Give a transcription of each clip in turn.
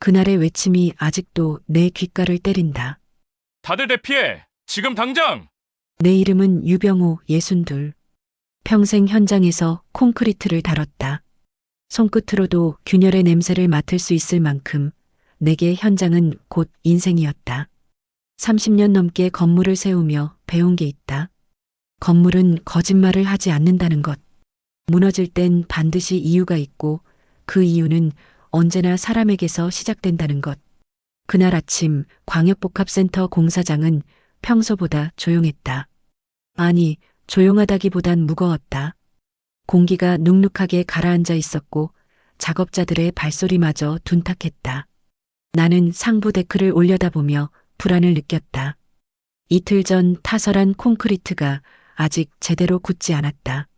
그날의 외침이 아직도 내 귓가를 때린다. 다들 대피해! 지금 당장! 내 이름은 유병우 62. 평생 현장에서 콘크리트를 다뤘다. 손끝으로도 균열의 냄새를 맡을 수 있을 만큼 내게 현장은 곧 인생이었다. 30년 넘게 건물을 세우며 배운 게 있다. 건물은 거짓말을 하지 않는다는 것. 무너질 땐 반드시 이유가 있고 그 이유는 언제나 사람에게서 시작된다는 것. 그날 아침 광역복합센터 공사장은 평소보다 조용했다. 아니, 조용하다기보단 무거웠다. 공기가 눅눅하게 가라앉아 있었고 작업자들의 발소리마저 둔탁했다. 나는 상부 데크를 올려다보며 불안을 느꼈다. 이틀 전 타설한 콘크리트가 아직 제대로 굳지 않았다.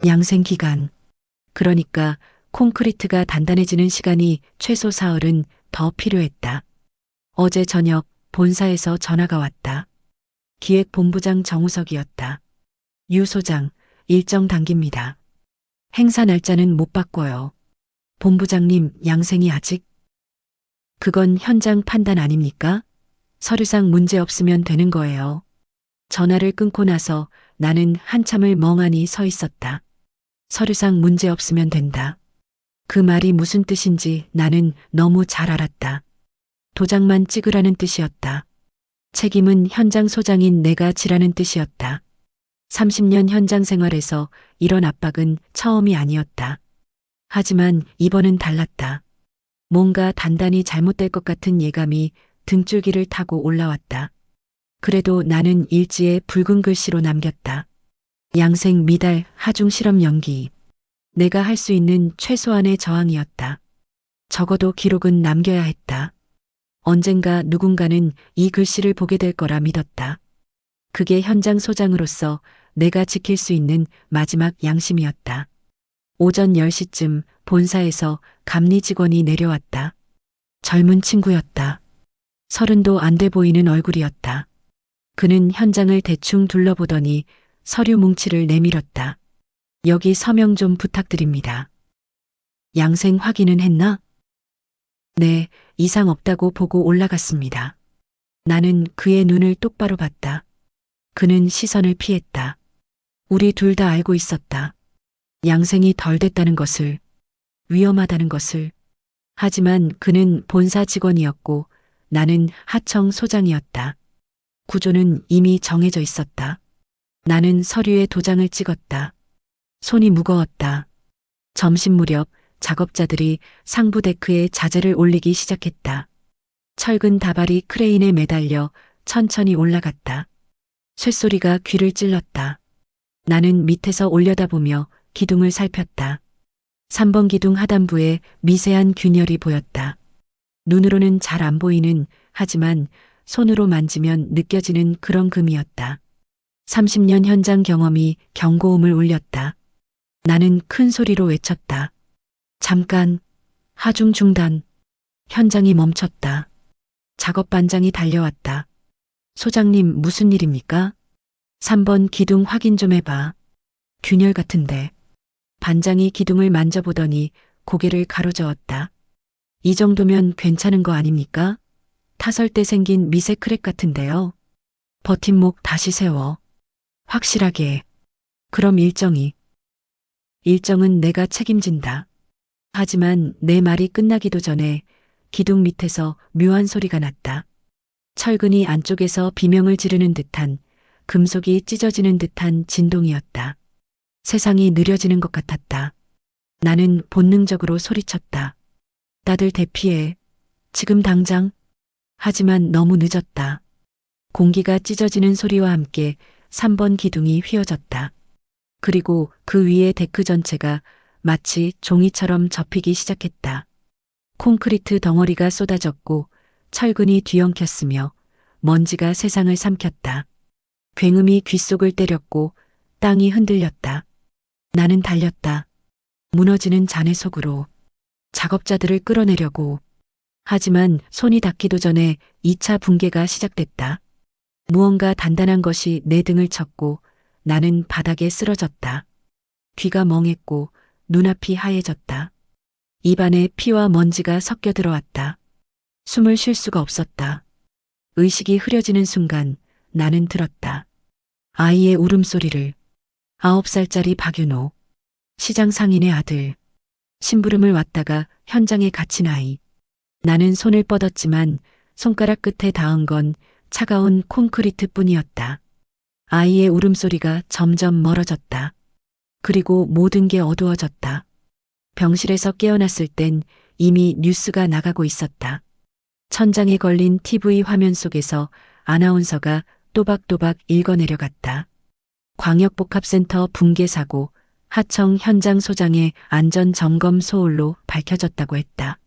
양생 기간. 그러니까 콘크리트가 단단해지는 시간이 최소 사흘은 더 필요했다. 어제 저녁 본사에서 전화가 왔다. 기획본부장 정우석이었다. 유 소장, 일정 당깁니다. 행사 날짜는 못 바꿔요. 본부장님, 양생이 아직? 그건 현장 판단 아닙니까? 서류상 문제 없으면 되는 거예요. 전화를 끊고 나서 나는 한참을 멍하니 서 있었다. 서류상 문제 없으면 된다. 그 말이 무슨 뜻인지 나는 너무 잘 알았다. 도장만 찍으라는 뜻이었다. 책임은 현장 소장인 내가 지라는 뜻이었다. 30년 현장 생활에서 이런 압박은 처음이 아니었다. 하지만 이번은 달랐다. 뭔가 단단히 잘못될 것 같은 예감이 등줄기를 타고 올라왔다. 그래도 나는 일지에 붉은 글씨로 남겼다. 양생 미달 하중 실험 연기. 내가 할 수 있는 최소한의 저항이었다. 적어도 기록은 남겨야 했다. 언젠가 누군가는 이 글씨를 보게 될 거라 믿었다. 그게 현장 소장으로서 내가 지킬 수 있는 마지막 양심이었다. 오전 10시쯤 본사에서 감리 직원이 내려왔다. 젊은 친구였다. 30도 안 돼 보이는 얼굴이었다. 그는 현장을 대충 둘러보더니 서류 뭉치를 내밀었다. 여기 서명 좀 부탁드립니다. 양생 확인은 했나? 네, 이상 없다고 보고 올라갔습니다. 나는 그의 눈을 똑바로 봤다. 그는 시선을 피했다. 우리 둘 다 알고 있었다. 양생이 덜 됐다는 것을, 위험하다는 것을. 하지만 그는 본사 직원이었고 나는 하청 소장이었다. 구조는 이미 정해져 있었다. 나는 서류에 도장을 찍었다. 손이 무거웠다. 점심 무렵 작업자들이 상부 데크에 자재를 올리기 시작했다. 철근 다발이 크레인에 매달려 천천히 올라갔다. 쇳소리가 귀를 찔렀다. 나는 밑에서 올려다보며 기둥을 살폈다. 3번 기둥 하단부에 미세한 균열이 보였다. 눈으로는 잘 안 보이는, 하지만 손으로 만지면 느껴지는 그런 금이었다. 30년 현장 경험이 경고음을 울렸다. 나는 큰 소리로 외쳤다. 잠깐, 하중 중단. 현장이 멈췄다. 작업반장이 달려왔다. 소장님, 무슨 일입니까? 3번 기둥 확인 좀 해봐. 균열 같은데. 반장이 기둥을 만져보더니 고개를 가로저었다. 이 정도면 괜찮은 거 아닙니까? 타설 때 생긴 미세 크랙 같은데요. 버팀목 다시 세워. 확실하게. 그럼 일정은 내가 책임진다. 하지만 내 말이 끝나기도 전에 기둥 밑에서 묘한 소리가 났다. 철근이 안쪽에서 비명을 지르는 듯한, 금속이 찢어지는 듯한 진동이었다. 세상이 느려지는 것 같았다. 나는 본능적으로 소리쳤다. 다들 대피해. 지금 당장. 하지만 너무 늦었다. 공기가 찢어지는 소리와 함께 3번 기둥이 휘어졌다. 그리고 그 위에 데크 전체가 마치 종이처럼 접히기 시작했다. 콘크리트 덩어리가 쏟아졌고 철근이 뒤엉켰으며 먼지가 세상을 삼켰다. 굉음이 귓속을 때렸고 땅이 흔들렸다. 나는 달렸다. 무너지는 잔해 속으로. 작업자들을 끌어내려고. 하지만 손이 닿기도 전에 2차 붕괴가 시작됐다. 무언가 단단한 것이 내 등을 쳤고 나는 바닥에 쓰러졌다. 귀가 멍했고 눈앞이 하얘졌다. 입안에 피와 먼지가 섞여 들어왔다. 숨을 쉴 수가 없었다. 의식이 흐려지는 순간 나는 들었다. 아이의 울음소리를. 9살짜리 박윤호. 시장 상인의 아들. 심부름을 왔다가 현장에 갇힌 아이. 나는 손을 뻗었지만 손가락 끝에 닿은 건 차가운 콘크리트 뿐이었다. 아이의 울음소리가 점점 멀어졌다. 그리고 모든 게 어두워졌다. 병실에서 깨어났을 땐 이미 뉴스가 나가고 있었다. 천장에 걸린 TV 화면 속에서 아나운서가 또박또박 읽어내려갔다. 광역복합센터 붕괴 사고, 하청 현장 소장의 안전점검 소홀로 밝혀졌다고 했다.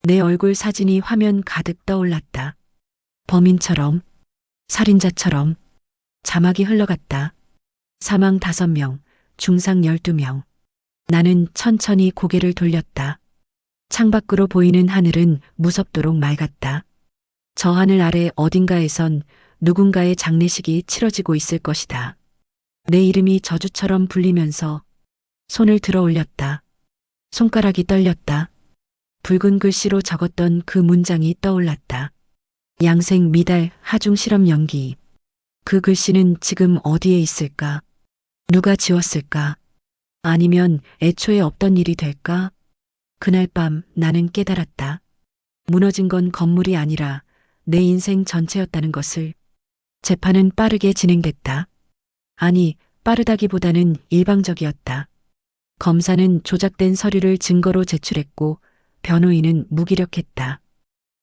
내 얼굴 사진이 화면 가득 떠올랐다. 범인처럼, 살인자처럼. 자막이 흘러갔다. 사망 5명, 중상 12명. 나는 천천히 고개를 돌렸다. 창밖으로 보이는 하늘은 무섭도록 맑았다. 저 하늘 아래 어딘가에선 누군가의 장례식이 치러지고 있을 것이다. 내 이름이 저주처럼 불리면서 손을 들어 올렸다. 손가락이 떨렸다. 붉은 글씨로 적었던 그 문장이 떠올랐다. 양생 미달 하중 실험 연기. 그 글씨는 지금 어디에 있을까? 누가 지웠을까? 아니면 애초에 없던 일이 될까? 그날 밤 나는 깨달았다. 무너진 건 건물이 아니라 내 인생 전체였다는 것을. 재판은 빠르게 진행됐다. 아니, 빠르다기보다는 일방적이었다. 검사는 조작된 서류를 증거로 제출했고 변호인은 무기력했다.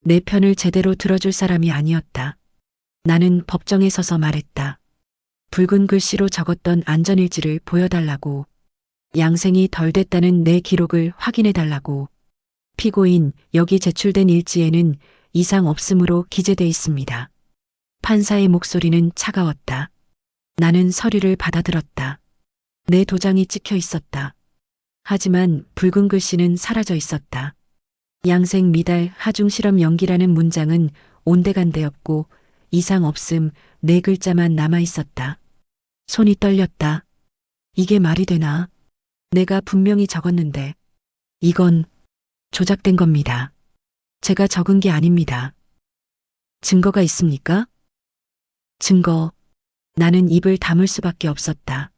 내 편을 제대로 들어줄 사람이 아니었다. 나는 법정에 서서 말했다. 붉은 글씨로 적었던 안전일지를 보여달라고. 양생이 덜 됐다는 내 기록을 확인해달라고. 피고인, 여기 제출된 일지에는 이상 없음으로 기재돼 있습니다. 판사의 목소리는 차가웠다. 나는 서류를 받아들었다. 내 도장이 찍혀 있었다. 하지만 붉은 글씨는 사라져 있었다. 양생 미달 하중 실험 연기라는 문장은 온데간데없고 이상 없음 네 글자만 남아 있었다. 손이 떨렸다. 이게 말이 되나? 내가 분명히 적었는데. 이건 조작된 겁니다. 제가 적은 게 아닙니다. 증거가 있습니까? 증거. 나는 입을 다물 수밖에 없었다.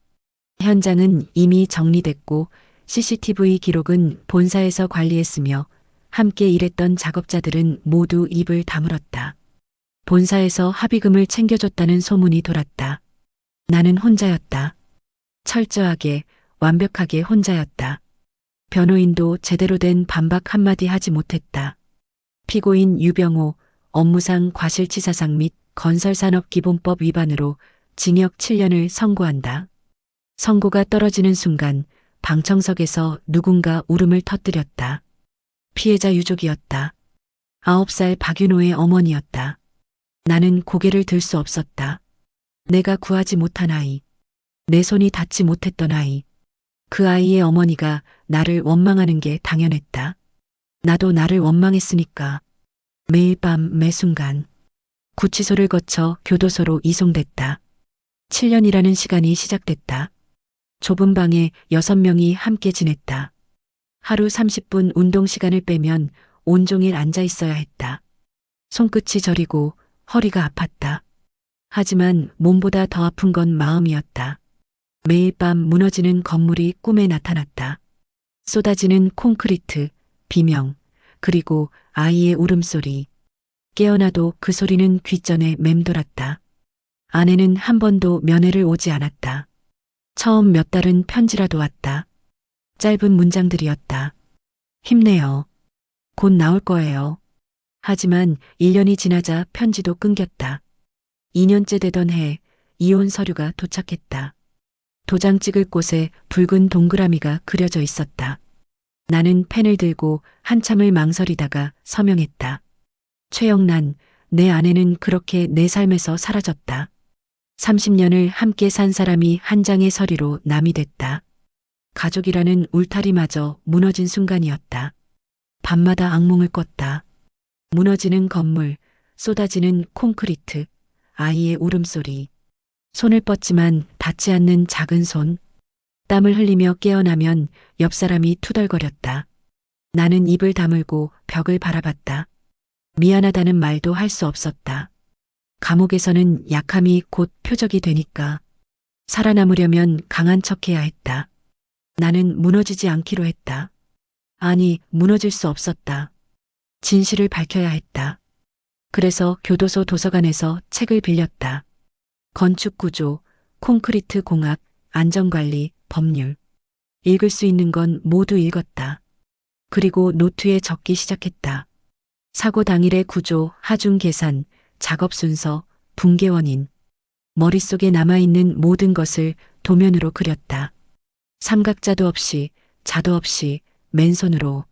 현장은 이미 정리됐고 CCTV 기록은 본사에서 관리했으며 함께 일했던 작업자들은 모두 입을 다물었다. 본사에서 합의금을 챙겨줬다는 소문이 돌았다. 나는 혼자였다. 철저하게, 완벽하게 혼자였다. 변호인도 제대로 된 반박 한마디 하지 못했다. 피고인 유병호, 업무상 과실치사상 및 건설산업기본법 위반으로 징역 7년을 선고한다. 선고가 떨어지는 순간 방청석에서 누군가 울음을 터뜨렸다. 피해자 유족이었다. 9살 박윤호의 어머니였다. 나는 고개를 들 수 없었다. 내가 구하지 못한 아이. 내 손이 닿지 못했던 아이. 그 아이의 어머니가 나를 원망하는 게 당연했다. 나도 나를 원망했으니까. 매일 밤 매순간. 구치소를 거쳐 교도소로 이송됐다. 7년이라는 시간이 시작됐다. 좁은 방에 6명이 함께 지냈다. 하루 30분 운동 시간을 빼면 온종일 앉아 있어야 했다. 손끝이 저리고 허리가 아팠다. 하지만 몸보다 더 아픈 건 마음이었다. 매일 밤 무너지는 건물이 꿈에 나타났다. 쏟아지는 콘크리트, 비명, 그리고 아이의 울음소리. 깨어나도 그 소리는 귓전에 맴돌았다. 아내는 한 번도 면회를 오지 않았다. 처음 몇 달은 편지라도 왔다. 짧은 문장들이었다. 힘내요. 곧 나올 거예요. 하지만 1년이 지나자 편지도 끊겼다. 2년째 되던 해 이혼 서류가 도착했다. 도장 찍을 곳에 붉은 동그라미가 그려져 있었다. 나는 펜을 들고 한참을 망설이다가 서명했다. 최영란, 내 아내는 그렇게 내 삶에서 사라졌다. 30년을 함께 산 사람이 한 장의 서류로 남이 됐다. 가족이라는 울타리마저 무너진 순간이었다. 밤마다 악몽을 꿨다. 무너지는 건물, 쏟아지는 콘크리트, 아이의 울음소리. 손을 뻗지만 닿지 않는 작은 손. 땀을 흘리며 깨어나면 옆 사람이 투덜거렸다. 나는 입을 다물고 벽을 바라봤다. 미안하다는 말도 할 수 없었다. 감옥에서는 약함이 곧 표적이 되니까 살아남으려면 강한 척해야 했다. 나는 무너지지 않기로 했다. 아니, 무너질 수 없었다. 진실을 밝혀야 했다. 그래서 교도소 도서관에서 책을 빌렸다. 건축 구조, 콘크리트 공학, 안전관리, 법률. 읽을 수 있는 건 모두 읽었다. 그리고 노트에 적기 시작했다. 사고 당일의 구조, 하중 계산, 작업 순서, 붕괴 원인. 머릿속에 남아있는 모든 것을 도면으로 그렸다. 삼각자도 없이, 자도 없이, 맨손으로.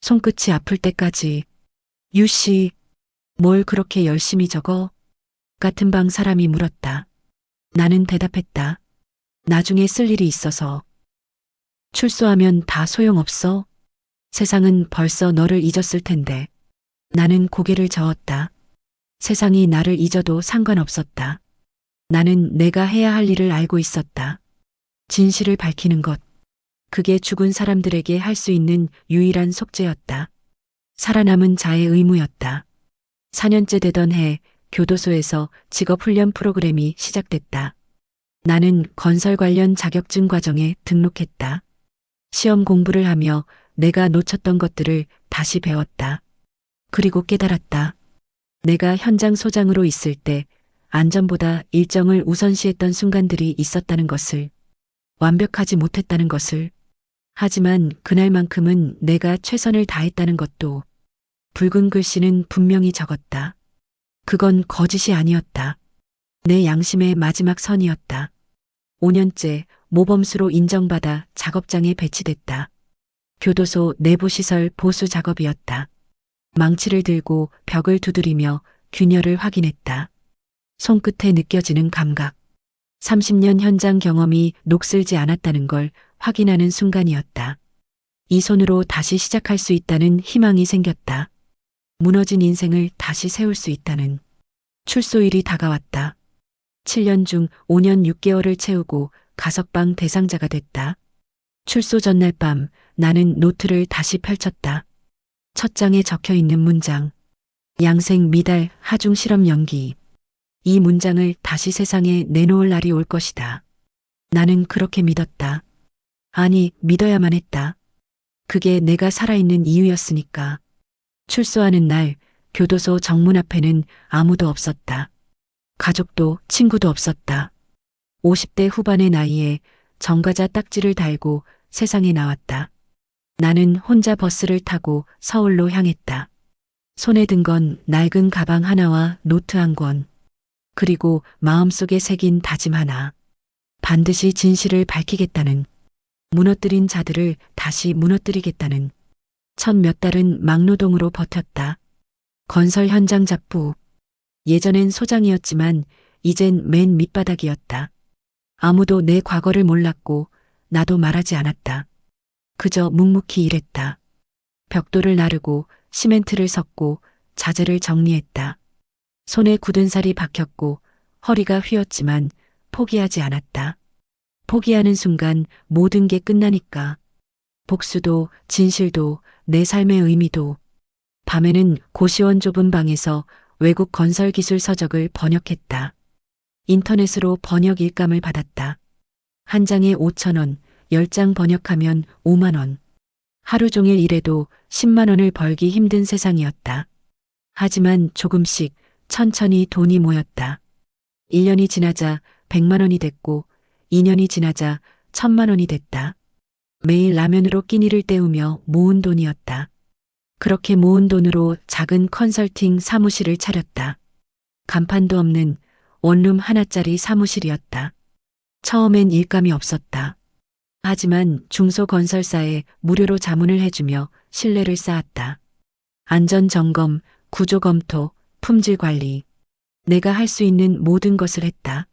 손끝이 아플 때까지. 유씨, 뭘 그렇게 열심히 적어? 같은 방 사람이 물었다. 나는 대답했다. 나중에 쓸 일이 있어서. 출소하면 다 소용없어? 세상은 벌써 너를 잊었을 텐데. 나는 고개를 저었다. 세상이 나를 잊어도 상관없었다. 나는 내가 해야 할 일을 알고 있었다. 진실을 밝히는 것. 그게 죽은 사람들에게 할 수 있는 유일한 속죄였다. 살아남은 자의 의무였다. 4년째 되던 해 교도소에서 직업훈련 프로그램이 시작됐다. 나는 건설 관련 자격증 과정에 등록했다. 시험 공부를 하며 내가 놓쳤던 것들을 다시 배웠다. 그리고 깨달았다. 내가 현장 소장으로 있을 때 안전보다 일정을 우선시했던 순간들이 있었다는 것을, 완벽하지 못했다는 것을. 하지만 그날만큼은 내가 최선을 다했다는 것도. 붉은 글씨는 분명히 적었다. 그건 거짓이 아니었다. 내 양심의 마지막 선이었다. 5년째 모범수로 인정받아 작업장에 배치됐다. 교도소 내부시설 보수 작업이었다. 망치를 들고 벽을 두드리며 균열을 확인했다. 손끝에 느껴지는 감각. 30년 현장 경험이 녹슬지 않았다는 걸 확인하는 순간이었다. 이 손으로 다시 시작할 수 있다는 희망이 생겼다. 무너진 인생을 다시 세울 수 있다는. 출소일이 다가왔다. 7년 중 5년 6개월을 채우고 가석방 대상자가 됐다. 출소 전날 밤 나는 노트를 다시 펼쳤다. 첫 장에 적혀 있는 문장. 양생 미달 하중 실험 연기. 이 문장을 다시 세상에 내놓을 날이 올 것이다. 나는 그렇게 믿었다. 아니, 믿어야만 했다. 그게 내가 살아있는 이유였으니까. 출소하는 날 교도소 정문 앞에는 아무도 없었다. 가족도 친구도 없었다. 50대 후반의 나이에 정과자 딱지를 달고 세상에 나왔다. 나는 혼자 버스를 타고 서울로 향했다. 손에 든 건 낡은 가방 하나와 노트 한 권. 그리고 마음속에 새긴 다짐 하나. 반드시 진실을 밝히겠다는. 무너뜨린 자들을 다시 무너뜨리겠다는. 첫 몇 달은 막노동으로 버텼다. 건설 현장 잡부. 예전엔 소장이었지만 이젠 맨 밑바닥이었다. 아무도 내 과거를 몰랐고 나도 말하지 않았다. 그저 묵묵히 일했다. 벽돌을 나르고 시멘트를 섞고 자재를 정리했다. 손에 굳은 살이 박혔고 허리가 휘었지만 포기하지 않았다. 포기하는 순간 모든 게 끝나니까. 복수도 진실도 내 삶의 의미도. 밤에는 고시원 좁은 방에서 외국 건설 기술 서적을 번역했다. 인터넷으로 번역 일감을 받았다. 한 장에 5,000원, 10장 번역하면 5만 원. 하루 종일 일해도 10만 원을 벌기 힘든 세상이었다. 하지만 조금씩 천천히 돈이 모였다. 1년이 지나자 100만 원이 됐고 2년이 지나자 1,000만 원이 됐다. 매일 라면으로 끼니를 때우며 모은 돈이었다. 그렇게 모은 돈으로 작은 컨설팅 사무실을 차렸다. 간판도 없는 원룸 하나짜리 사무실이었다. 처음엔 일감이 없었다. 하지만 중소건설사에 무료로 자문을 해주며 신뢰를 쌓았다. 안전점검, 구조검토, 품질관리. 내가 할 수 있는 모든 것을 했다.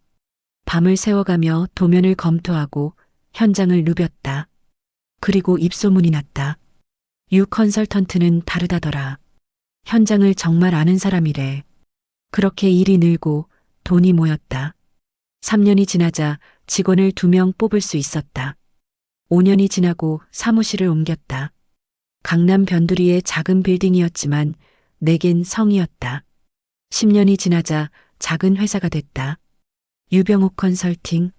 밤을 새워가며 도면을 검토하고 현장을 누볐다. 그리고 입소문이 났다. 유 컨설턴트는 다르다더라. 현장을 정말 아는 사람이래. 그렇게 일이 늘고 돈이 모였다. 3년이 지나자 직원을 2명 뽑을 수 있었다. 5년이 지나고 사무실을 옮겼다. 강남 변두리의 작은 빌딩이었지만 내겐 성이었다. 10년이 지나자 작은 회사가 됐다. 유병욱 컨설팅.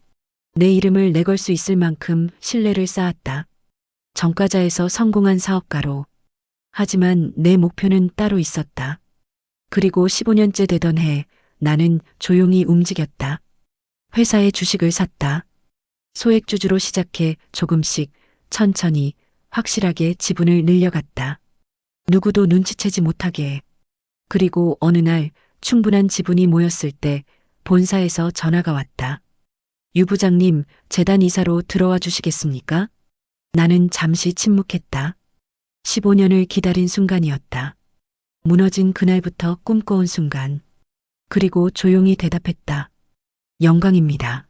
내 이름을 내걸 수 있을 만큼 신뢰를 쌓았다. 정가자에서 성공한 사업가로. 하지만 내 목표는 따로 있었다. 그리고 15년째 되던 해 나는 조용히 움직였다. 회사의 주식을 샀다. 소액주주로 시작해 조금씩 천천히 확실하게 지분을 늘려갔다. 누구도 눈치채지 못하게. 그리고 어느 날 충분한 지분이 모였을 때 본사에서 전화가 왔다. 유 부장님, 재단 이사로 들어와 주시겠습니까? 나는 잠시 침묵했다. 15년을 기다린 순간이었다. 무너진 그날부터 꿈꿔온 순간. 그리고 조용히 대답했다. 영광입니다.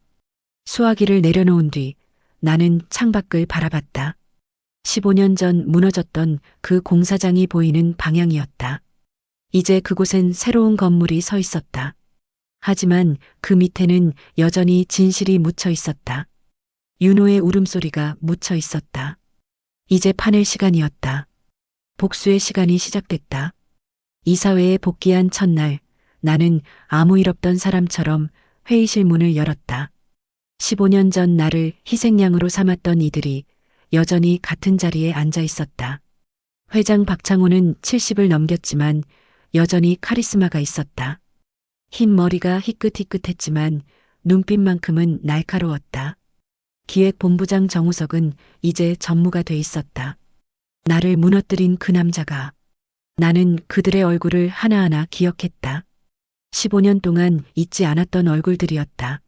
수화기를 내려놓은 뒤 나는 창밖을 바라봤다. 15년 전 무너졌던 그 공사장이 보이는 방향이었다. 이제 그곳엔 새로운 건물이 서 있었다. 하지만 그 밑에는 여전히 진실이 묻혀 있었다. 윤호의 울음소리가 묻혀 있었다. 이제 파낼 시간이었다. 복수의 시간이 시작됐다. 이사회에 복귀한 첫날 나는 아무 일 없던 사람처럼 회의실 문을 열었다. 15년 전 나를 희생양으로 삼았던 이들이 여전히 같은 자리에 앉아 있었다. 회장 박창호는 70을 넘겼지만 여전히 카리스마가 있었다. 흰 머리가 희끗희끗했지만 눈빛만큼은 날카로웠다. 기획본부장 정우석은 이제 전무가 돼 있었다. 나를 무너뜨린 그 남자가. 나는 그들의 얼굴을 하나하나 기억했다. 15년 동안 잊지 않았던 얼굴들이었다.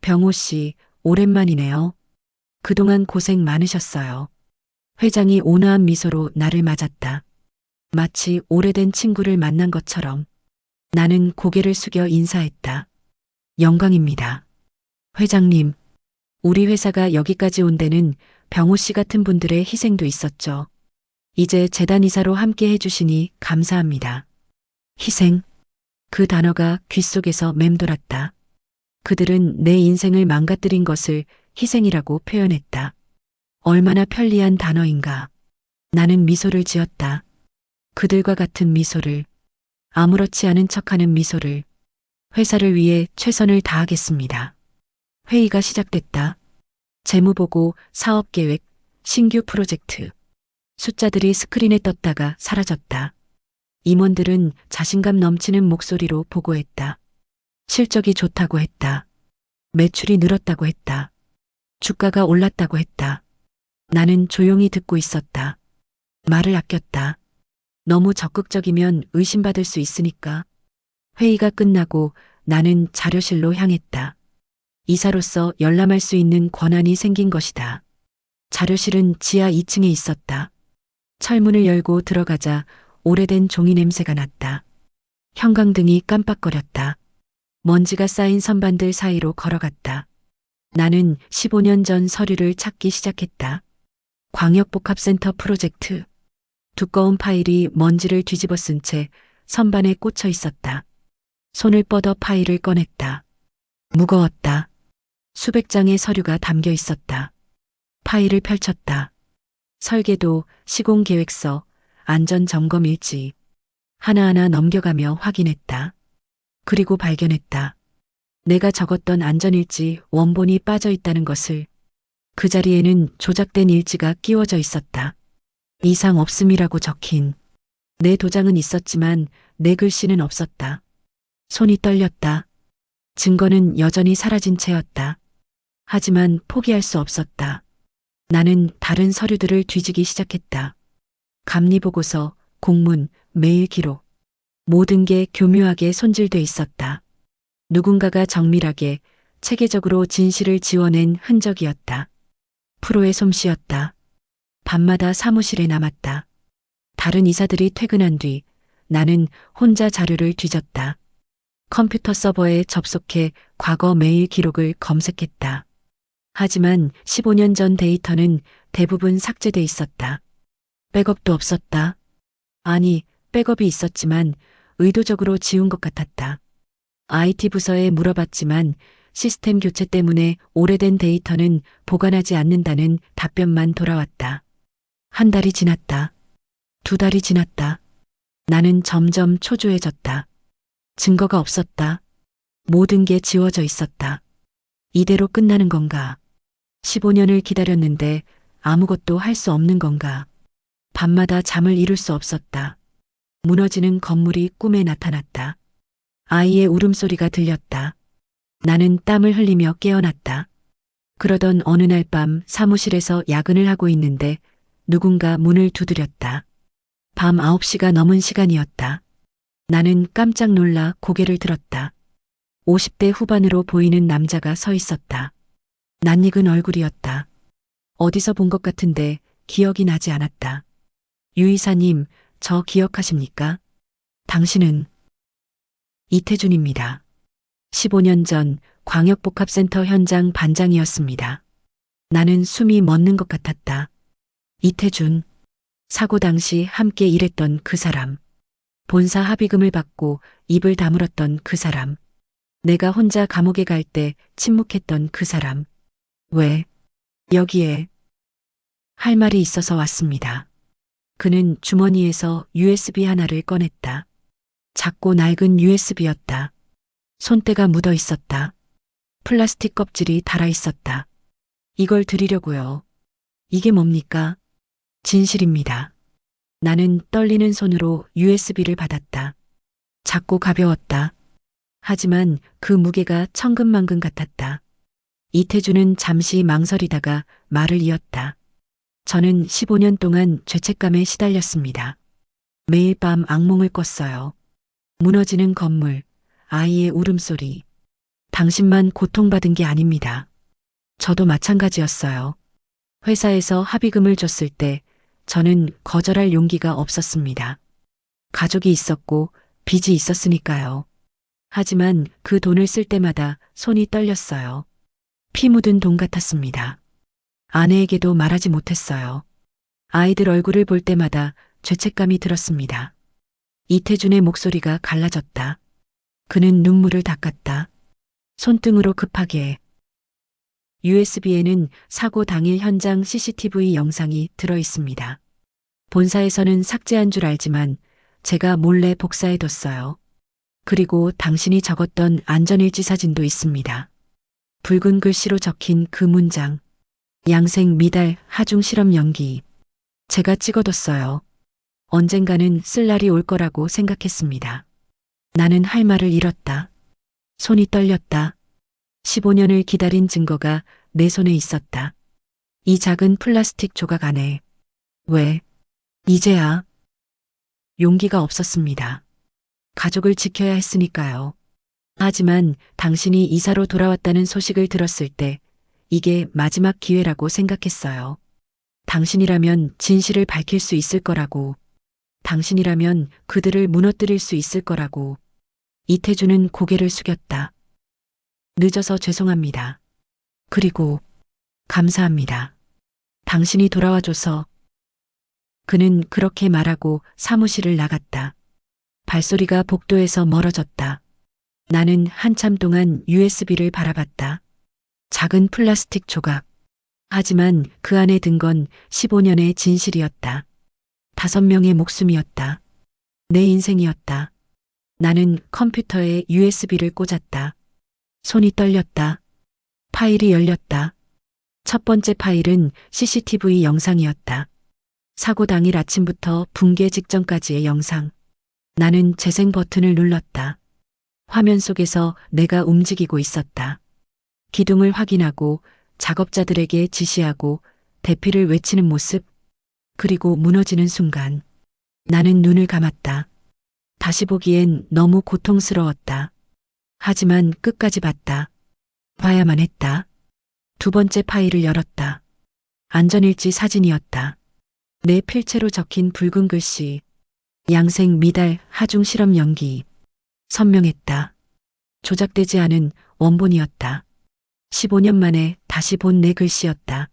병호 씨, 오랜만이네요. 그동안 고생 많으셨어요. 회장이 온화한 미소로 나를 맞았다. 마치 오래된 친구를 만난 것처럼. 나는 고개를 숙여 인사했다. 영광입니다. 회장님, 우리 회사가 여기까지 온 데는 병호 씨 같은 분들의 희생도 있었죠. 이제 재단 이사로 함께 해주시니 감사합니다. 희생. 그 단어가 귓속에서 맴돌았다. 그들은 내 인생을 망가뜨린 것을 희생이라고 표현했다. 얼마나 편리한 단어인가. 나는 미소를 지었다. 그들과 같은 미소를. 아무렇지 않은 척하는 미소를. 회사를 위해 최선을 다하겠습니다. 회의가 시작됐다. 재무보고, 사업계획, 신규 프로젝트. 숫자들이 스크린에 떴다가 사라졌다. 임원들은 자신감 넘치는 목소리로 보고했다. 실적이 좋다고 했다. 매출이 늘었다고 했다. 주가가 올랐다고 했다. 나는 조용히 듣고 있었다. 말을 아꼈다. 너무 적극적이면 의심받을 수 있으니까. 회의가 끝나고 나는 자료실로 향했다. 이사로서 열람할 수 있는 권한이 생긴 것이다. 자료실은 지하 2층에 있었다. 철문을 열고 들어가자 오래된 종이 냄새가 났다. 형광등이 깜빡거렸다. 먼지가 쌓인 선반들 사이로 걸어갔다. 나는 15년 전 서류를 찾기 시작했다. 광역복합센터 프로젝트. 두꺼운 파일이 먼지를 뒤집어 쓴 채 선반에 꽂혀 있었다. 손을 뻗어 파일을 꺼냈다. 무거웠다. 수백 장의 서류가 담겨 있었다. 파일을 펼쳤다. 설계도, 시공계획서, 안전점검일지. 하나하나 넘겨가며 확인했다. 그리고 발견했다. 내가 적었던 안전일지 원본이 빠져 있다는 것을. 그 자리에는 조작된 일지가 끼워져 있었다. 이상 없음이라고 적힌. 내 도장은 있었지만 내 글씨는 없었다. 손이 떨렸다. 증거는 여전히 사라진 채였다. 하지만 포기할 수 없었다. 나는 다른 서류들을 뒤지기 시작했다. 감리보고서, 공문, 메일 기록. 모든 게 교묘하게 손질돼 있었다. 누군가가 정밀하게, 체계적으로 진실을 지워낸 흔적이었다. 프로의 솜씨였다. 밤마다 사무실에 남았다. 다른 이사들이 퇴근한 뒤 나는 혼자 자료를 뒤졌다. 컴퓨터 서버에 접속해 과거 메일 기록을 검색했다. 하지만 15년 전 데이터는 대부분 삭제돼 있었다. 백업도 없었다. 아니, 백업이 있었지만 의도적으로 지운 것 같았다. IT 부서에 물어봤지만 시스템 교체 때문에 오래된 데이터는 보관하지 않는다는 답변만 돌아왔다. 한 달이 지났다. 두 달이 지났다. 나는 점점 초조해졌다. 증거가 없었다. 모든 게 지워져 있었다. 이대로 끝나는 건가? 15년을 기다렸는데 아무것도 할 수 없는 건가? 밤마다 잠을 이룰 수 없었다. 무너지는 건물이 꿈에 나타났다. 아이의 울음소리가 들렸다. 나는 땀을 흘리며 깨어났다. 그러던 어느 날 밤 사무실에서 야근을 하고 있는데 누군가 문을 두드렸다. 밤 9시가 넘은 시간이었다. 나는 깜짝 놀라 고개를 들었다. 50대 후반으로 보이는 남자가 서 있었다. 낯익은 얼굴이었다. 어디서 본 것 같은데 기억이 나지 않았다. 유 이사님, 저 기억하십니까? 당신은? 이태준입니다. 15년 전 광역복합센터 현장 반장이었습니다. 나는 숨이 멎는 것 같았다. 이태준. 사고 당시 함께 일했던 그 사람. 본사 합의금을 받고 입을 다물었던 그 사람. 내가 혼자 감옥에 갈 때 침묵했던 그 사람. 왜? 여기에. 할 말이 있어서 왔습니다. 그는 주머니에서 USB 하나를 꺼냈다. 작고 낡은 USB였다. 손때가 묻어 있었다. 플라스틱 껍질이 달아 있었다. 이걸 드리려고요. 이게 뭡니까? 진실입니다. 나는 떨리는 손으로 USB를 받았다. 작고 가벼웠다. 하지만 그 무게가 천근만근 같았다. 이태준은 잠시 망설이다가 말을 이었다. 저는 15년 동안 죄책감에 시달렸습니다. 매일 밤 악몽을 꿨어요. 무너지는 건물, 아이의 울음소리. 당신만 고통받은 게 아닙니다. 저도 마찬가지였어요. 회사에서 합의금을 줬을 때 저는 거절할 용기가 없었습니다. 가족이 있었고 빚이 있었으니까요. 하지만 그 돈을 쓸 때마다 손이 떨렸어요. 피 묻은 돈 같았습니다. 아내에게도 말하지 못했어요. 아이들 얼굴을 볼 때마다 죄책감이 들었습니다. 이태준의 목소리가 갈라졌다. 그는 눈물을 닦았다. 손등으로 급하게. USB에는 사고 당일 현장 CCTV 영상이 들어 있습니다. 본사에서는 삭제한 줄 알지만 제가 몰래 복사해뒀어요. 그리고 당신이 적었던 안전일지 사진도 있습니다. 붉은 글씨로 적힌 그 문장. 양생 미달 하중 실험 연기. 제가 찍어뒀어요. 언젠가는 쓸 날이 올 거라고 생각했습니다. 나는 할 말을 잃었다. 손이 떨렸다. 15년을 기다린 증거가 내 손에 있었다. 이 작은 플라스틱 조각 안에. 왜? 이제야. 용기가 없었습니다. 가족을 지켜야 했으니까요. 하지만 당신이 이사로 돌아왔다는 소식을 들었을 때 이게 마지막 기회라고 생각했어요. 당신이라면 진실을 밝힐 수 있을 거라고. 당신이라면 그들을 무너뜨릴 수 있을 거라고. 이태준은 고개를 숙였다. 늦어서 죄송합니다. 그리고 감사합니다. 당신이 돌아와줘서. 그는 그렇게 말하고 사무실을 나갔다. 발소리가 복도에서 멀어졌다. 나는 한참 동안 USB를 바라봤다. 작은 플라스틱 조각. 하지만 그 안에 든 건 15년의 진실이었다. 5명의 목숨이었다. 내 인생이었다. 나는 컴퓨터에 USB를 꽂았다. 손이 떨렸다. 파일이 열렸다. 첫 번째 파일은 CCTV 영상이었다. 사고 당일 아침부터 붕괴 직전까지의 영상. 나는 재생 버튼을 눌렀다. 화면 속에서 내가 움직이고 있었다. 기둥을 확인하고 작업자들에게 지시하고 대피를 외치는 모습. 그리고 무너지는 순간. 나는 눈을 감았다. 다시 보기엔 너무 고통스러웠다. 하지만 끝까지 봤다. 봐야만 했다. 두 번째 파일을 열었다. 안전일지 사진이었다. 내 필체로 적힌 붉은 글씨. 양생 미달 하중 실험 연기. 선명했다. 조작되지 않은 원본이었다. 15년 만에 다시 본 내 글씨였다.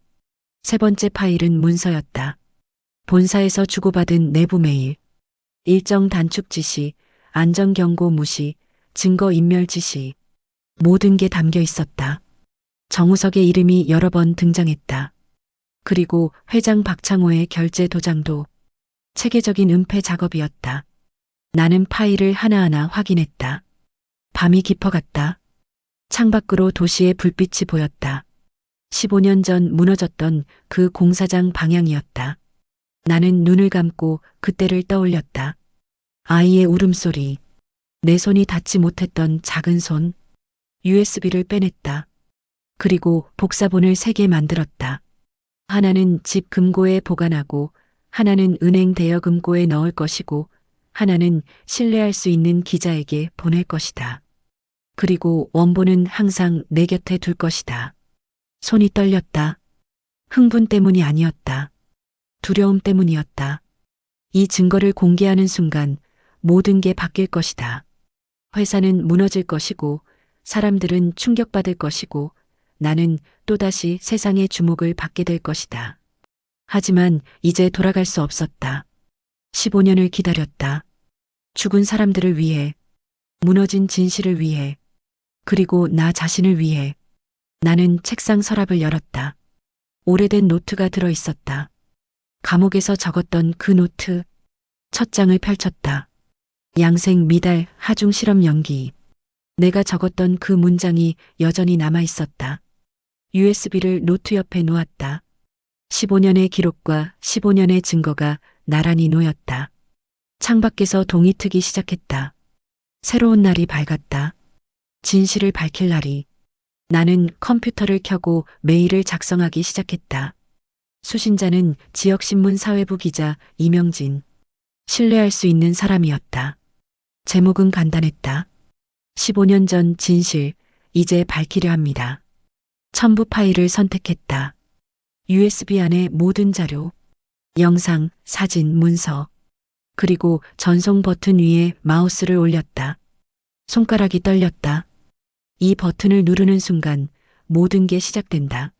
세 번째 파일은 문서였다. 본사에서 주고받은 내부 메일. 일정 단축 지시, 안전 경고 무시, 증거 인멸 지시. 모든 게 담겨 있었다. 정우석의 이름이 여러 번 등장했다. 그리고 회장 박창호의 결제 도장도. 체계적인 은폐 작업이었다. 나는 파일을 하나하나 확인했다. 밤이 깊어갔다. 창밖으로 도시의 불빛이 보였다. 15년 전 무너졌던 그 공사장 방향이었다. 나는 눈을 감고 그때를 떠올렸다. 아이의 울음소리, 내 손이 닿지 못했던 작은 손, USB를 빼냈다. 그리고 복사본을 3개 만들었다. 하나는 집 금고에 보관하고, 하나는 은행 대여금고에 넣을 것이고, 하나는 신뢰할 수 있는 기자에게 보낼 것이다. 그리고 원본은 항상 내 곁에 둘 것이다. 손이 떨렸다. 흥분 때문이 아니었다. 두려움 때문이었다. 이 증거를 공개하는 순간 모든 게 바뀔 것이다. 회사는 무너질 것이고, 사람들은 충격받을 것이고, 나는 또다시 세상의 주목을 받게 될 것이다. 하지만 이제 돌아갈 수 없었다. 15년을 기다렸다. 죽은 사람들을 위해, 무너진 진실을 위해, 그리고 나 자신을 위해. 나는 책상 서랍을 열었다. 오래된 노트가 들어 있었다. 감옥에서 적었던 그 노트. 첫 장을 펼쳤다. 양생 미달 하중 실험 연기. 내가 적었던 그 문장이 여전히 남아 있었다. USB를 노트 옆에 놓았다. 15년의 기록과 15년의 증거가 나란히 놓였다. 창밖에서 동이 트기 시작했다. 새로운 날이 밝았다. 진실을 밝힐 날이. 나는 컴퓨터를 켜고 메일을 작성하기 시작했다. 수신자는 지역신문 사회부 기자 이명진. 신뢰할 수 있는 사람이었다. 제목은 간단했다. 15년 전 진실, 이제 밝히려 합니다. 첨부 파일을 선택했다. USB 안에 모든 자료, 영상, 사진, 문서, 그리고 전송 버튼 위에 마우스를 올렸다. 손가락이 떨렸다. 이 버튼을 누르는 순간 모든 게 시작된다.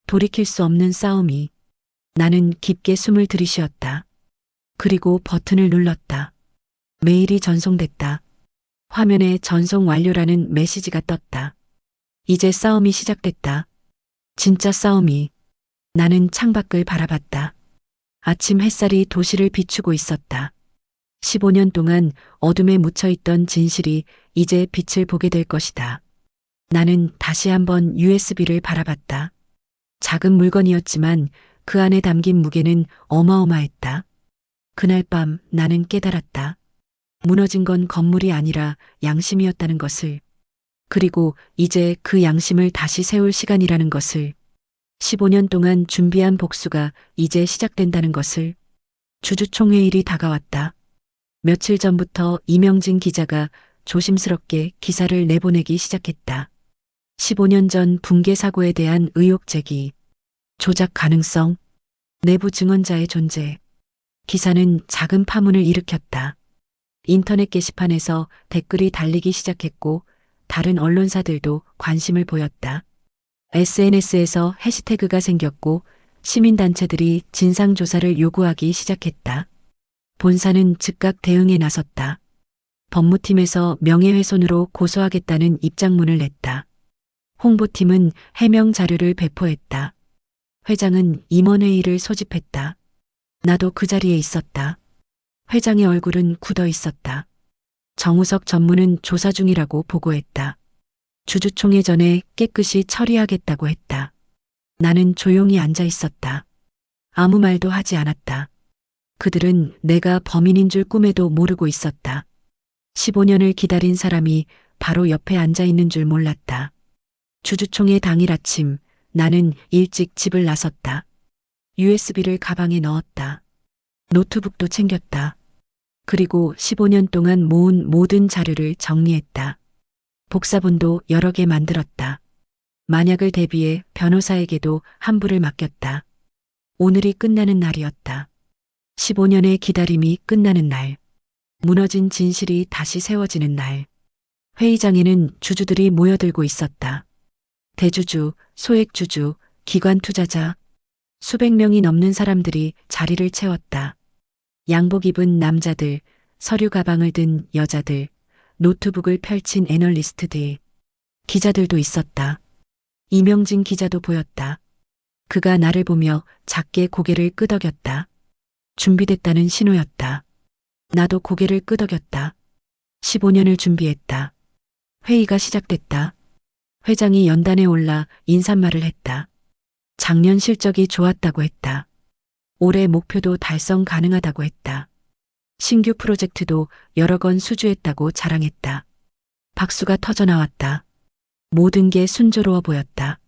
돌이킬 수 없는 싸움이. 나는 깊게 숨을 들이쉬었다. 그리고 버튼을 눌렀다. 메일이 전송됐다. 화면에 전송 완료라는 메시지가 떴다. 이제 싸움이 시작됐다. 진짜 싸움이. 나는 창밖을 바라봤다. 아침 햇살이 도시를 비추고 있었다. 15년 동안 어둠에 묻혀있던 진실이 이제 빛을 보게 될 것이다. 나는 다시 한번 USB를 바라봤다. 작은 물건이었지만 그 안에 담긴 무게는 어마어마했다. 그날 밤 나는 깨달았다. 무너진 건 건물이 아니라 양심이었다는 것을. 그리고 이제 그 양심을 다시 세울 시간이라는 것을. 15년 동안 준비한 복수가 이제 시작된다는 것을. 주주총회일이 다가왔다. 며칠 전부터 이명진 기자가 조심스럽게 기사를 내보내기 시작했다. 15년 전 붕괴 사고에 대한 의혹 제기, 조작 가능성, 내부 증언자의 존재. 기사는 작은 파문을 일으켰다. 인터넷 게시판에서 댓글이 달리기 시작했고 다른 언론사들도 관심을 보였다. SNS에서 해시태그가 생겼고 시민단체들이 진상조사를 요구하기 시작했다. 본사는 즉각 대응에 나섰다. 법무팀에서 명예훼손으로 고소하겠다는 입장문을 냈다. 홍보팀은 해명 자료를 배포했다. 회장은 임원회의를 소집했다. 나도 그 자리에 있었다. 회장의 얼굴은 굳어 있었다. 정우석 전무는 조사 중이라고 보고했다. 주주총회 전에 깨끗이 처리하겠다고 했다. 나는 조용히 앉아 있었다. 아무 말도 하지 않았다. 그들은 내가 범인인 줄 꿈에도 모르고 있었다. 15년을 기다린 사람이 바로 옆에 앉아 있는 줄 몰랐다. 주주총회 당일 아침 나는 일찍 집을 나섰다. USB를 가방에 넣었다. 노트북도 챙겼다. 그리고 15년 동안 모은 모든 자료를 정리했다. 복사본도 여러 개 만들었다. 만약을 대비해 변호사에게도 한부를 맡겼다. 오늘이 끝나는 날이었다. 15년의 기다림이 끝나는 날. 무너진 진실이 다시 세워지는 날. 회의장에는 주주들이 모여들고 있었다. 대주주, 소액주주, 기관 투자자. 수백 명이 넘는 사람들이 자리를 채웠다. 양복 입은 남자들, 서류 가방을 든 여자들, 노트북을 펼친 애널리스트들. 기자들도 있었다. 이명진 기자도 보였다. 그가 나를 보며 작게 고개를 끄덕였다. 준비됐다는 신호였다. 나도 고개를 끄덕였다. 15년을 준비했다. 회의가 시작됐다. 회장이 연단에 올라 인사말을 했다. 작년 실적이 좋았다고 했다. 올해 목표도 달성 가능하다고 했다. 신규 프로젝트도 여러 건 수주했다고 자랑했다. 박수가 터져 나왔다. 모든 게 순조로워 보였다.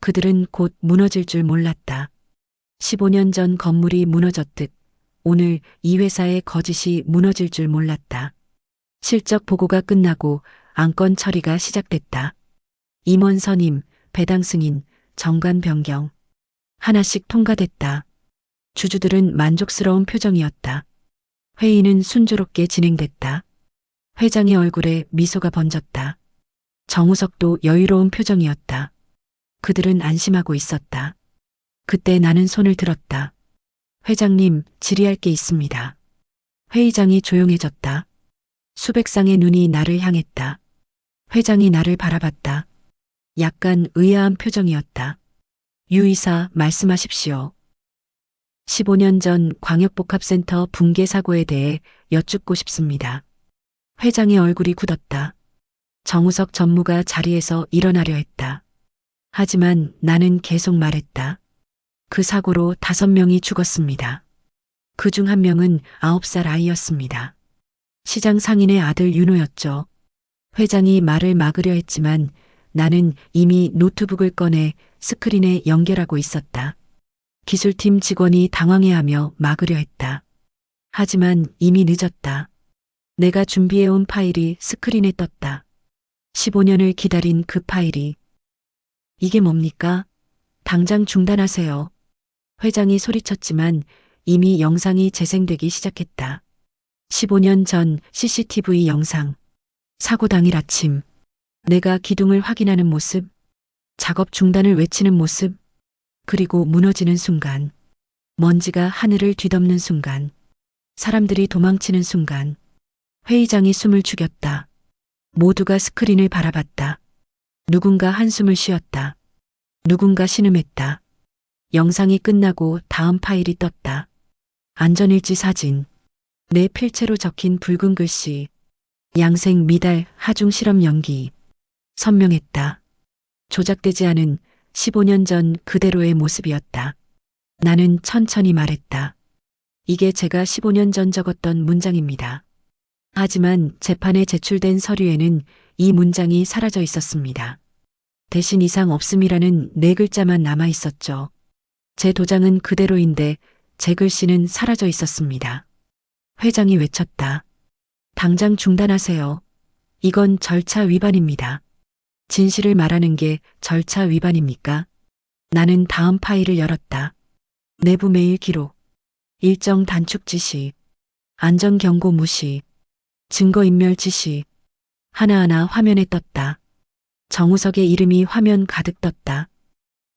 그들은 곧 무너질 줄 몰랐다. 15년 전 건물이 무너졌듯 오늘 이 회사의 거짓이 무너질 줄 몰랐다. 실적 보고가 끝나고 안건 처리가 시작됐다. 임원 선임, 배당 승인, 정관 변경. 하나씩 통과됐다. 주주들은 만족스러운 표정이었다. 회의는 순조롭게 진행됐다. 회장의 얼굴에 미소가 번졌다. 정우석도 여유로운 표정이었다. 그들은 안심하고 있었다. 그때 나는 손을 들었다. 회장님, 질의할 게 있습니다. 회의장이 조용해졌다. 수백 쌍의 눈이 나를 향했다. 회장이 나를 바라봤다. 약간 의아한 표정이었다. 유 이사, 말씀하십시오. 15년 전 광역복합센터 붕괴 사고에 대해 여쭙고 싶습니다. 회장의 얼굴이 굳었다. 정우석 전무가 자리에서 일어나려 했다. 하지만 나는 계속 말했다. 그 사고로 5명이 죽었습니다. 그중 1명은 9살 아이였습니다. 시장 상인의 아들 윤호였죠. 회장이 말을 막으려 했지만 나는 이미 노트북을 꺼내 스크린에 연결하고 있었다. 기술팀 직원이 당황해하며 막으려 했다. 하지만 이미 늦었다. 내가 준비해온 파일이 스크린에 떴다. 15년을 기다린 그 파일이. 이게 뭡니까? 당장 중단하세요. 회장이 소리쳤지만 이미 영상이 재생되기 시작했다. 15년 전 CCTV 영상. 사고 당일 아침. 내가 기둥을 확인하는 모습. 작업 중단을 외치는 모습. 그리고 무너지는 순간. 먼지가 하늘을 뒤덮는 순간. 사람들이 도망치는 순간. 회의장이 숨을 죽였다. 모두가 스크린을 바라봤다. 누군가 한숨을 쉬었다. 누군가 신음했다. 영상이 끝나고 다음 파일이 떴다. 안전일지 사진. 내 필체로 적힌 붉은 글씨. 양생 미달 하중 실험 연기. 선명했다. 조작되지 않은 15년 전 그대로의 모습이었다. 나는 천천히 말했다. 이게 제가 15년 전 적었던 문장입니다. 하지만 재판에 제출된 서류에는 이 문장이 사라져 있었습니다. 대신 이상 없음이라는 4글자만 남아 있었죠. 제 도장은 그대로인데 제 글씨는 사라져 있었습니다. 회장이 외쳤다. 당장 중단하세요. 이건 절차 위반입니다. 진실을 말하는 게 절차 위반입니까? 나는 다음 파일을 열었다. 내부 메일 기록. 일정 단축 지시. 안전 경고 무시. 증거인멸 지시. 하나하나 화면에 떴다. 정우석의 이름이 화면 가득 떴다.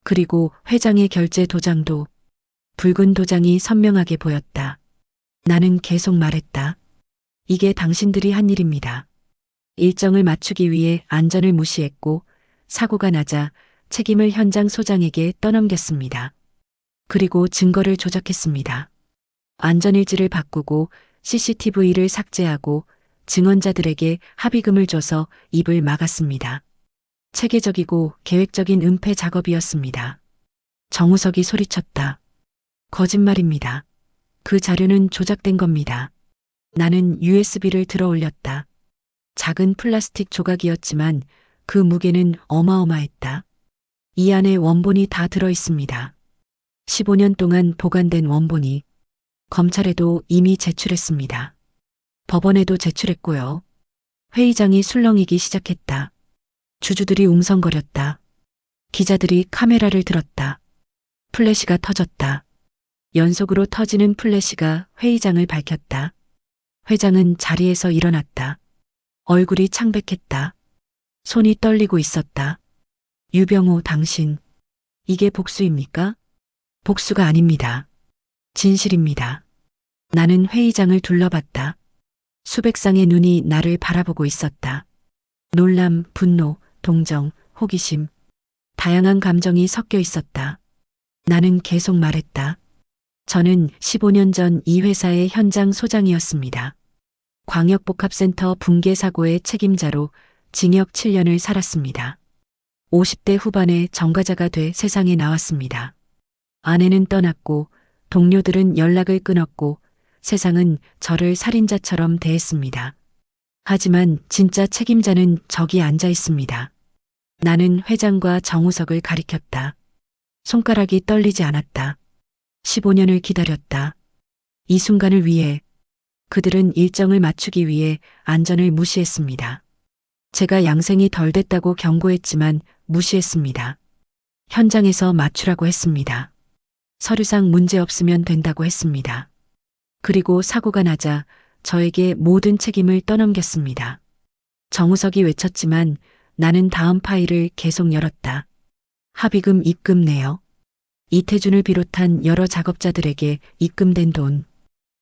그리고 회장의 결제 도장도. 붉은 도장이 선명하게 보였다. 나는 계속 말했다. 이게 당신들이 한 일입니다. 일정을 맞추기 위해 안전을 무시했고 사고가 나자 책임을 현장 소장에게 떠넘겼습니다. 그리고 증거를 조작했습니다. 안전일지를 바꾸고 CCTV를 삭제하고 증언자들에게 합의금을 줘서 입을 막았습니다. 체계적이고 계획적인 은폐 작업이었습니다. 정우석이 소리쳤다. 거짓말입니다. 그 자료는 조작된 겁니다. 나는 USB를 들어 올렸다. 작은 플라스틱 조각이었지만 그 무게는 어마어마했다. 이 안에 원본이 다 들어 있습니다. 15년 동안 보관된 원본이. 검찰에도 이미 제출했습니다. 법원에도 제출했고요. 회의장이 술렁이기 시작했다. 주주들이 웅성거렸다. 기자들이 카메라를 들었다. 플래시가 터졌다. 연속으로 터지는 플래시가 회의장을 밝혔다. 회장은 자리에서 일어났다. 얼굴이 창백했다. 손이 떨리고 있었다. 유병호, 당신. 이게 복수입니까? 복수가 아닙니다. 진실입니다. 나는 회의장을 둘러봤다. 수백 쌍의 눈이 나를 바라보고 있었다. 놀람, 분노, 동정, 호기심. 다양한 감정이 섞여 있었다. 나는 계속 말했다. 저는 15년 전 이 회사의 현장 소장이었습니다. 광역복합센터 붕괴 사고의 책임자로 징역 7년을 살았습니다. 50대 후반에 전과자가 돼 세상에 나왔습니다. 아내는 떠났고 동료들은 연락을 끊었고 세상은 저를 살인자처럼 대했습니다. 하지만 진짜 책임자는 저기 앉아 있습니다. 나는 회장과 정우석을 가리켰다. 손가락이 떨리지 않았다. 15년을 기다렸다. 이 순간을 위해 그들은 일정을 맞추기 위해 안전을 무시했습니다. 제가 양생이 덜 됐다고 경고했지만 무시했습니다. 현장에서 맞추라고 했습니다. 서류상 문제 없으면 된다고 했습니다. 그리고 사고가 나자 저에게 모든 책임을 떠넘겼습니다. 정우석이 외쳤지만 나는 다음 파일을 계속 열었다. 합의금 입금 내역. 이태준을 비롯한 여러 작업자들에게 입금된 돈.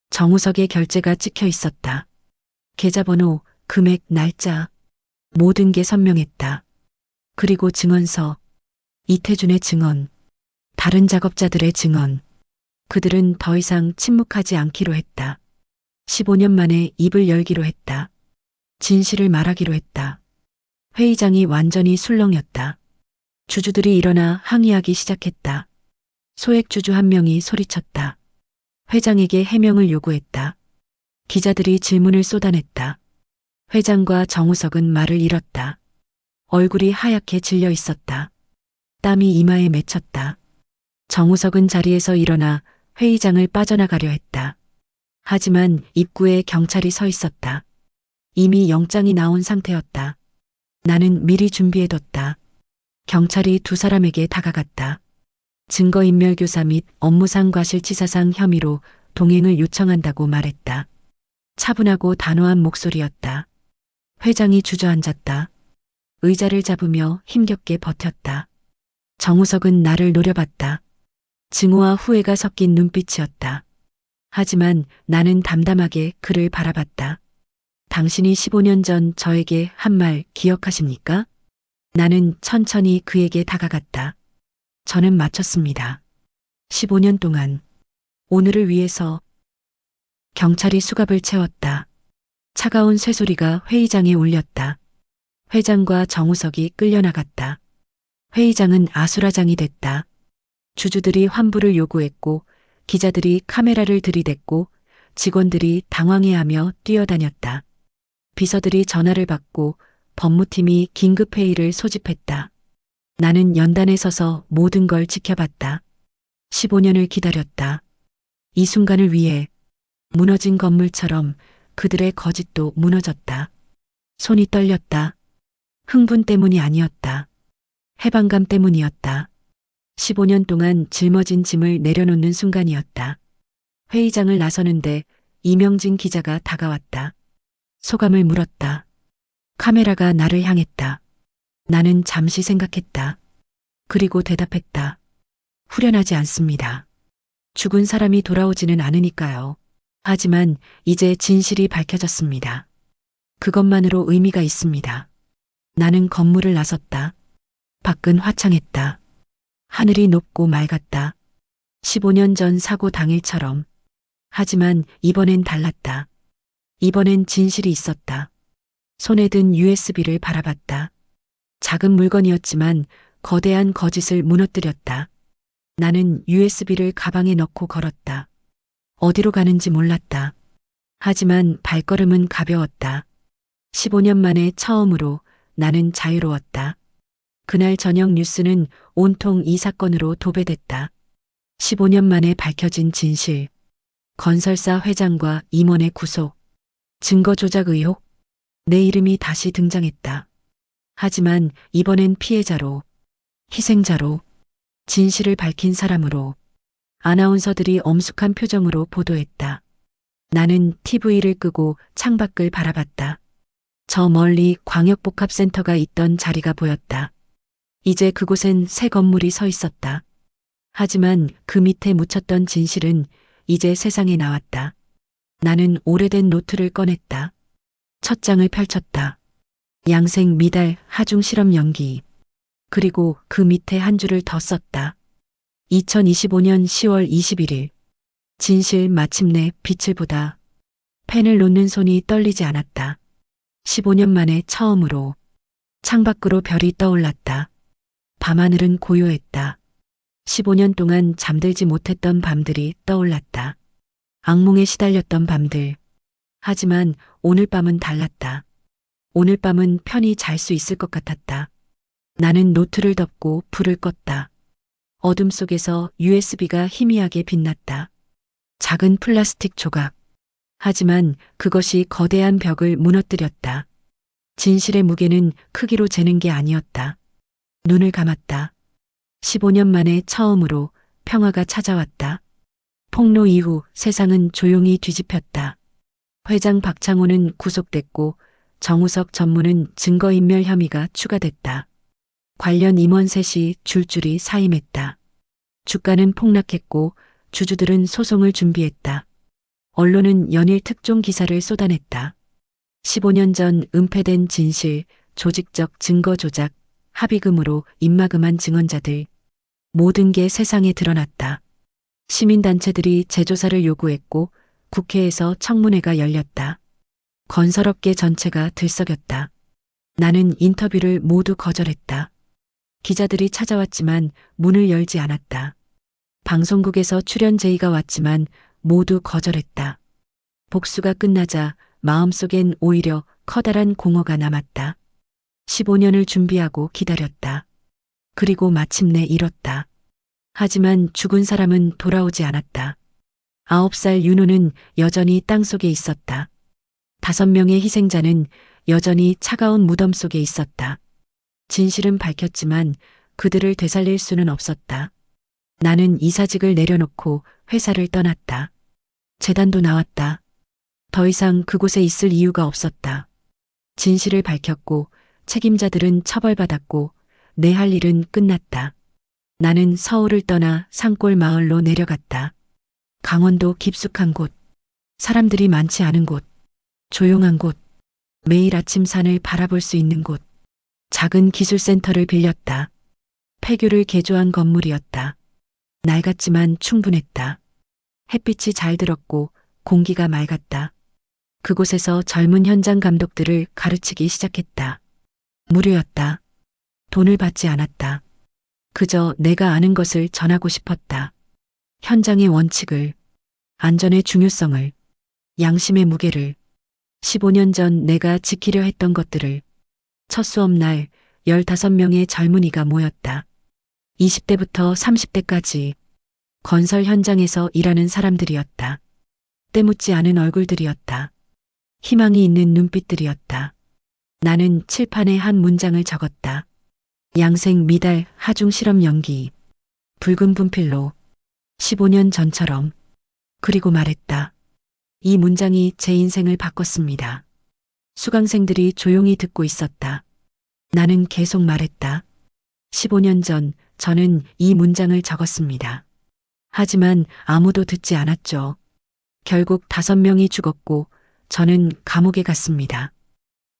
정우석의 결제가 찍혀 있었다. 계좌번호, 금액, 날짜. 모든 게 선명했다. 그리고 증언서. 이태준의 증언. 다른 작업자들의 증언. 그들은 더 이상 침묵하지 않기로 했다. 15년 만에 입을 열기로 했다. 진실을 말하기로 했다. 회의장이 완전히 술렁였다. 주주들이 일어나 항의하기 시작했다. 소액주주 한 명이 소리쳤다. 회장에게 해명을 요구했다. 기자들이 질문을 쏟아냈다. 회장과 정우석은 말을 잃었다. 얼굴이 하얗게 질려 있었다. 땀이 이마에 맺혔다. 정우석은 자리에서 일어나 회의장을 빠져나가려 했다. 하지만 입구에 경찰이 서 있었다. 이미 영장이 나온 상태였다. 나는 미리 준비해뒀다. 경찰이 두 사람에게 다가갔다. 증거인멸교사 및 업무상 과실치사상 혐의로 동행을 요청한다고 말했다. 차분하고 단호한 목소리였다. 회장이 주저앉았다. 의자를 잡으며 힘겹게 버텼다. 정우석은 나를 노려봤다. 증오와 후회가 섞인 눈빛이었다. 하지만 나는 담담하게 그를 바라봤다. 당신이 15년 전 저에게 한 말 기억하십니까? 나는 천천히 그에게 다가갔다. 저는 마쳤습니다. 15년 동안 오늘을 위해서. 경찰이 수갑을 채웠다. 차가운 쇠소리가 회의장에 울렸다. 회장과 정우석이 끌려나갔다. 회의장은 아수라장이 됐다. 주주들이 환불을 요구했고 기자들이 카메라를 들이댔고 직원들이 당황해하며 뛰어다녔다. 비서들이 전화를 받고 법무팀이 긴급회의를 소집했다. 나는 연단에 서서 모든 걸 지켜봤다. 15년을 기다렸다. 이 순간을 위해 무너진 건물처럼 그들의 거짓도 무너졌다. 손이 떨렸다. 흥분 때문이 아니었다. 해방감 때문이었다. 15년 동안 짊어진 짐을 내려놓는 순간이었다. 회의장을 나서는데 이명진 기자가 다가왔다. 소감을 물었다. 카메라가 나를 향했다. 나는 잠시 생각했다. 그리고 대답했다. 후련하지 않습니다. 죽은 사람이 돌아오지는 않으니까요. 하지만 이제 진실이 밝혀졌습니다. 그것만으로 의미가 있습니다. 나는 건물을 나섰다. 밖은 화창했다. 하늘이 높고 맑았다. 15년 전 사고 당일처럼. 하지만 이번엔 달랐다. 이번엔 진실이 있었다. 손에 든 USB를 바라봤다. 작은 물건이었지만 거대한 거짓을 무너뜨렸다. 나는 USB를 가방에 넣고 걸었다. 어디로 가는지 몰랐다. 하지만 발걸음은 가벼웠다. 15년 만에 처음으로 나는 자유로웠다. 그날 저녁 뉴스는 온통 이 사건으로 도배됐다. 15년 만에 밝혀진 진실. 건설사 회장과 임원의 구속. 증거 조작 의혹. 내 이름이 다시 등장했다. 하지만 이번엔 피해자로, 희생자로, 진실을 밝힌 사람으로. 아나운서들이 엄숙한 표정으로 보도했다. 나는 TV를 끄고 창밖을 바라봤다. 저 멀리 광역복합센터가 있던 자리가 보였다. 이제 그곳엔 새 건물이 서 있었다. 하지만 그 밑에 묻혔던 진실은 이제 세상에 나왔다. 나는 오래된 노트를 꺼냈다. 첫 장을 펼쳤다. 양생 미달 하중 실험 연기. 그리고 그 밑에 한 줄을 더 썼다. 2025년 10월 21일. 진실 마침내 빛을 보다. 펜을 놓는 손이 떨리지 않았다. 15년 만에 처음으로 창밖으로 별이 떠올랐다. 밤하늘은 고요했다. 15년 동안 잠들지 못했던 밤들이 떠올랐다. 악몽에 시달렸던 밤들. 하지만 오늘 밤은 달랐다. 오늘 밤은 편히 잘 수 있을 것 같았다. 나는 노트를 덮고 불을 껐다. 어둠 속에서 USB가 희미하게 빛났다. 작은 플라스틱 조각. 하지만 그것이 거대한 벽을 무너뜨렸다. 진실의 무게는 크기로 재는 게 아니었다. 눈을 감았다. 15년 만에 처음으로 평화가 찾아왔다. 폭로 이후 세상은 조용히 뒤집혔다. 회장 박창호는 구속됐고 정우석 전무는 증거인멸 혐의가 추가됐다. 관련 임원 셋이 줄줄이 사임했다. 주가는 폭락했고 주주들은 소송을 준비했다. 언론은 연일 특종 기사를 쏟아냈다. 15년 전 은폐된 진실, 조직적 증거 조작, 합의금으로 입막음한 증언자들. 모든 게 세상에 드러났다. 시민단체들이 재조사를 요구했고 국회에서 청문회가 열렸다. 건설업계 전체가 들썩였다. 나는 인터뷰를 모두 거절했다. 기자들이 찾아왔지만 문을 열지 않았다. 방송국에서 출연 제의가 왔지만 모두 거절했다. 복수가 끝나자 마음속엔 오히려 커다란 공허가 남았다. 15년을 준비하고 기다렸다. 그리고 마침내 잃었다. 하지만 죽은 사람은 돌아오지 않았다. 9살 윤호는 여전히 땅속에 있었다. 5명의 희생자는 여전히 차가운 무덤 속에 있었다. 진실은 밝혔지만 그들을 되살릴 수는 없었다. 나는 이사직을 내려놓고 회사를 떠났다. 재단도 나왔다. 더 이상 그곳에 있을 이유가 없었다. 진실을 밝혔고 책임자들은 처벌받았고 내 할 일은 끝났다. 나는 서울을 떠나 산골 마을로 내려갔다. 강원도 깊숙한 곳, 사람들이 많지 않은 곳, 조용한 곳, 매일 아침 산을 바라볼 수 있는 곳, 작은 기술센터를 빌렸다. 폐교를 개조한 건물이었다. 낡았지만 충분했다. 햇빛이 잘 들었고 공기가 맑았다. 그곳에서 젊은 현장 감독들을 가르치기 시작했다. 무료였다. 돈을 받지 않았다. 그저 내가 아는 것을 전하고 싶었다. 현장의 원칙을, 안전의 중요성을, 양심의 무게를, 15년 전 내가 지키려 했던 것들을. 첫 수업날 15명의 젊은이가 모였다. 20대부터 30대까지 건설 현장에서 일하는 사람들이었다. 때묻지 않은 얼굴들이었다. 희망이 있는 눈빛들이었다. 나는 칠판에 한 문장을 적었다. 양생 미달 하중 실험 연기. 붉은 분필로 15년 전처럼. 그리고 말했다. 이 문장이 제 인생을 바꿨습니다. 수강생들이 조용히 듣고 있었다. 나는 계속 말했다. 15년 전 저는 이 문장을 적었습니다. 하지만 아무도 듣지 않았죠. 결국 5명이 죽었고 저는 감옥에 갔습니다.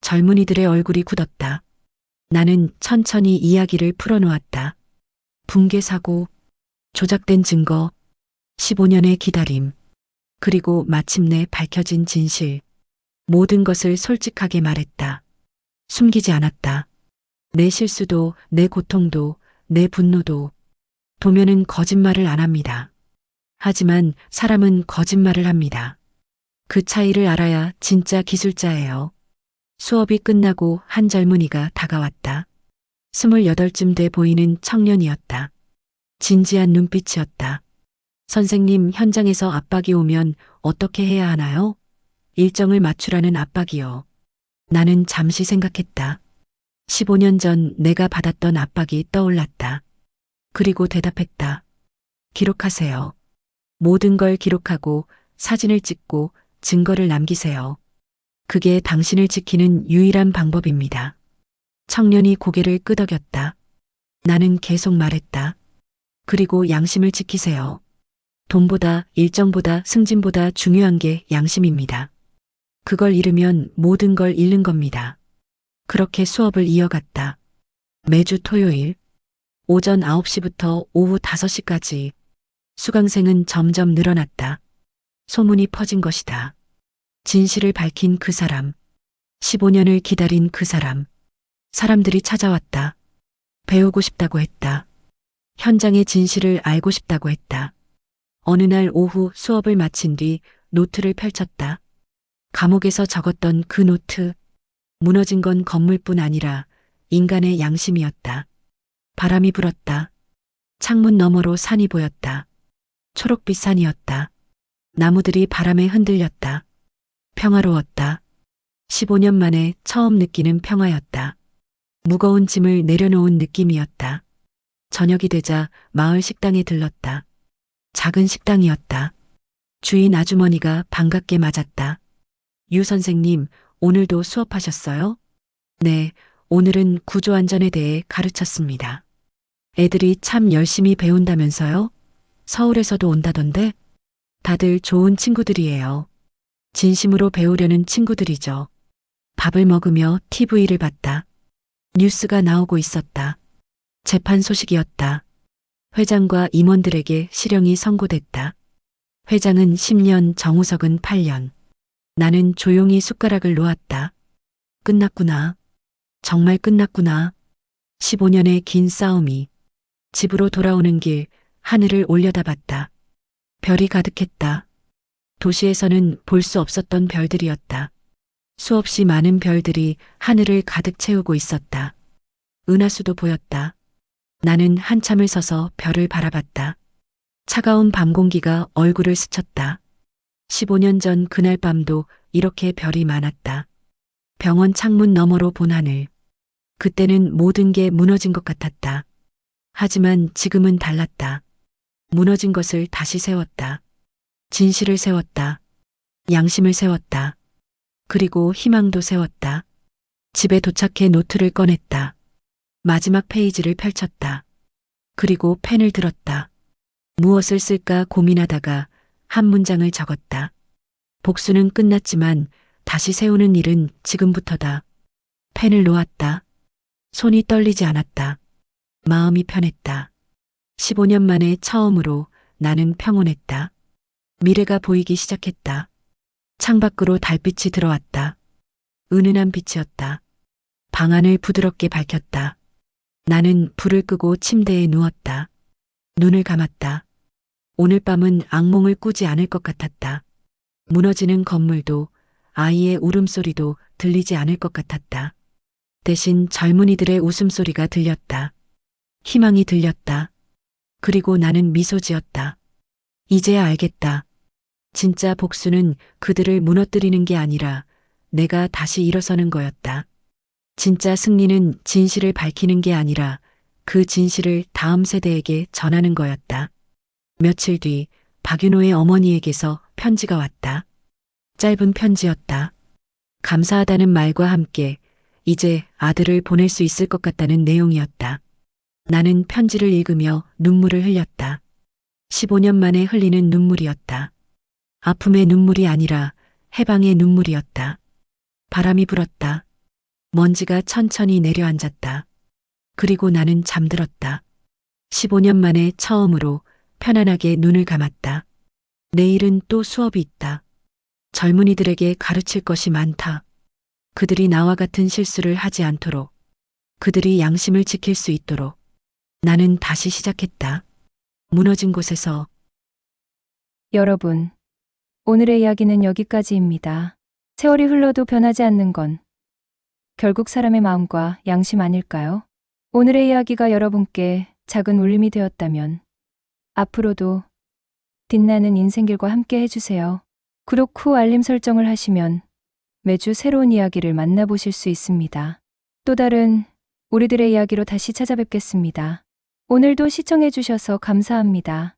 젊은이들의 얼굴이 굳었다. 나는 천천히 이야기를 풀어놓았다. 붕괴 사고, 조작된 증거, 15년의 기다림, 그리고 마침내 밝혀진 진실. 모든 것을 솔직하게 말했다. 숨기지 않았다. 내 실수도, 내 고통도, 내 분노도. 도면은 거짓말을 안 합니다. 하지만 사람은 거짓말을 합니다. 그 차이를 알아야 진짜 기술자예요. 수업이 끝나고 한 젊은이가 다가왔다. 28쯤 돼 보이는 청년이었다. 진지한 눈빛이었다. 선생님, 현장에서 압박이 오면 어떻게 해야 하나요? 일정을 맞추라는 압박이요. 나는 잠시 생각했다. 15년 전 내가 받았던 압박이 떠올랐다. 그리고 대답했다. 기록하세요. 모든 걸 기록하고 사진을 찍고 증거를 남기세요. 그게 당신을 지키는 유일한 방법입니다. 청년이 고개를 끄덕였다. 나는 계속 말했다. 그리고 양심을 지키세요. 돈보다, 일정보다, 승진보다 중요한 게 양심입니다. 그걸 잃으면 모든 걸 잃는 겁니다. 그렇게 수업을 이어갔다. 매주 토요일 오전 9시부터 오후 5시까지 수강생은 점점 늘어났다. 소문이 퍼진 것이다. 진실을 밝힌 그 사람. 15년을 기다린 그 사람. 사람들이 찾아왔다. 배우고 싶다고 했다. 현장의 진실을 알고 싶다고 했다. 어느 날 오후 수업을 마친 뒤 노트를 펼쳤다. 감옥에서 적었던 그 노트. 무너진 건 건물뿐 아니라 인간의 양심이었다. 바람이 불었다. 창문 너머로 산이 보였다. 초록빛 산이었다. 나무들이 바람에 흔들렸다. 평화로웠다. 15년 만에 처음 느끼는 평화였다. 무거운 짐을 내려놓은 느낌이었다. 저녁이 되자 마을 식당에 들렀다. 작은 식당이었다. 주인 아주머니가 반갑게 맞았다. 유 선생님, 오늘도 수업하셨어요? 네, 오늘은 구조안전에 대해 가르쳤습니다. 애들이 참 열심히 배운다면서요? 서울에서도 온다던데? 다들 좋은 친구들이에요. 진심으로 배우려는 친구들이죠. 밥을 먹으며 TV를 봤다. 뉴스가 나오고 있었다. 재판 소식이었다. 회장과 임원들에게 실형이 선고됐다. 회장은 10년, 정우석은 8년. 나는 조용히 숟가락을 놓았다. 끝났구나. 정말 끝났구나. 15년의 긴 싸움이. 집으로 돌아오는 길 하늘을 올려다봤다. 별이 가득했다. 도시에서는 볼 수 없었던 별들이었다. 수없이 많은 별들이 하늘을 가득 채우고 있었다. 은하수도 보였다. 나는 한참을 서서 별을 바라봤다. 차가운 밤 공기가 얼굴을 스쳤다. 15년 전 그날 밤도 이렇게 별이 많았다. 병원 창문 너머로 본 하늘. 그때는 모든 게 무너진 것 같았다. 하지만 지금은 달랐다. 무너진 것을 다시 세웠다. 진실을 세웠다. 양심을 세웠다. 그리고 희망도 세웠다. 집에 도착해 노트를 꺼냈다. 마지막 페이지를 펼쳤다. 그리고 펜을 들었다. 무엇을 쓸까 고민하다가 한 문장을 적었다. 복수는 끝났지만 다시 세우는 일은 지금부터다. 펜을 놓았다. 손이 떨리지 않았다. 마음이 편했다. 15년 만에 처음으로 나는 평온했다. 미래가 보이기 시작했다. 창밖으로 달빛이 들어왔다. 은은한 빛이었다. 방 안을 부드럽게 밝혔다. 나는 불을 끄고 침대에 누웠다. 눈을 감았다. 오늘 밤은 악몽을 꾸지 않을 것 같았다. 무너지는 건물도 아이의 울음소리도 들리지 않을 것 같았다. 대신 젊은이들의 웃음소리가 들렸다. 희망이 들렸다. 그리고 나는 미소 지었다. 이제야 알겠다. 진짜 복수는 그들을 무너뜨리는 게 아니라 내가 다시 일어서는 거였다. 진짜 승리는 진실을 밝히는 게 아니라 그 진실을 다음 세대에게 전하는 거였다. 며칠 뒤 박윤호의 어머니에게서 편지가 왔다. 짧은 편지였다. 감사하다는 말과 함께 이제 아들을 보낼 수 있을 것 같다는 내용이었다. 나는 편지를 읽으며 눈물을 흘렸다. 15년 만에 흘리는 눈물이었다. 아픔의 눈물이 아니라 해방의 눈물이었다. 바람이 불었다. 먼지가 천천히 내려앉았다. 그리고 나는 잠들었다. 15년 만에 처음으로 편안하게 눈을 감았다. 내일은 또 수업이 있다. 젊은이들에게 가르칠 것이 많다. 그들이 나와 같은 실수를 하지 않도록, 그들이 양심을 지킬 수 있도록. 나는 다시 시작했다. 무너진 곳에서. 여러분, 오늘의 이야기는 여기까지입니다. 세월이 흘러도 변하지 않는 건 결국 사람의 마음과 양심 아닐까요? 오늘의 이야기가 여러분께 작은 울림이 되었다면 앞으로도 빛나는 인생길과 함께 해주세요. 구독 후 알림 설정을 하시면 매주 새로운 이야기를 만나보실 수 있습니다. 또 다른 우리들의 이야기로 다시 찾아뵙겠습니다. 오늘도 시청해주셔서 감사합니다.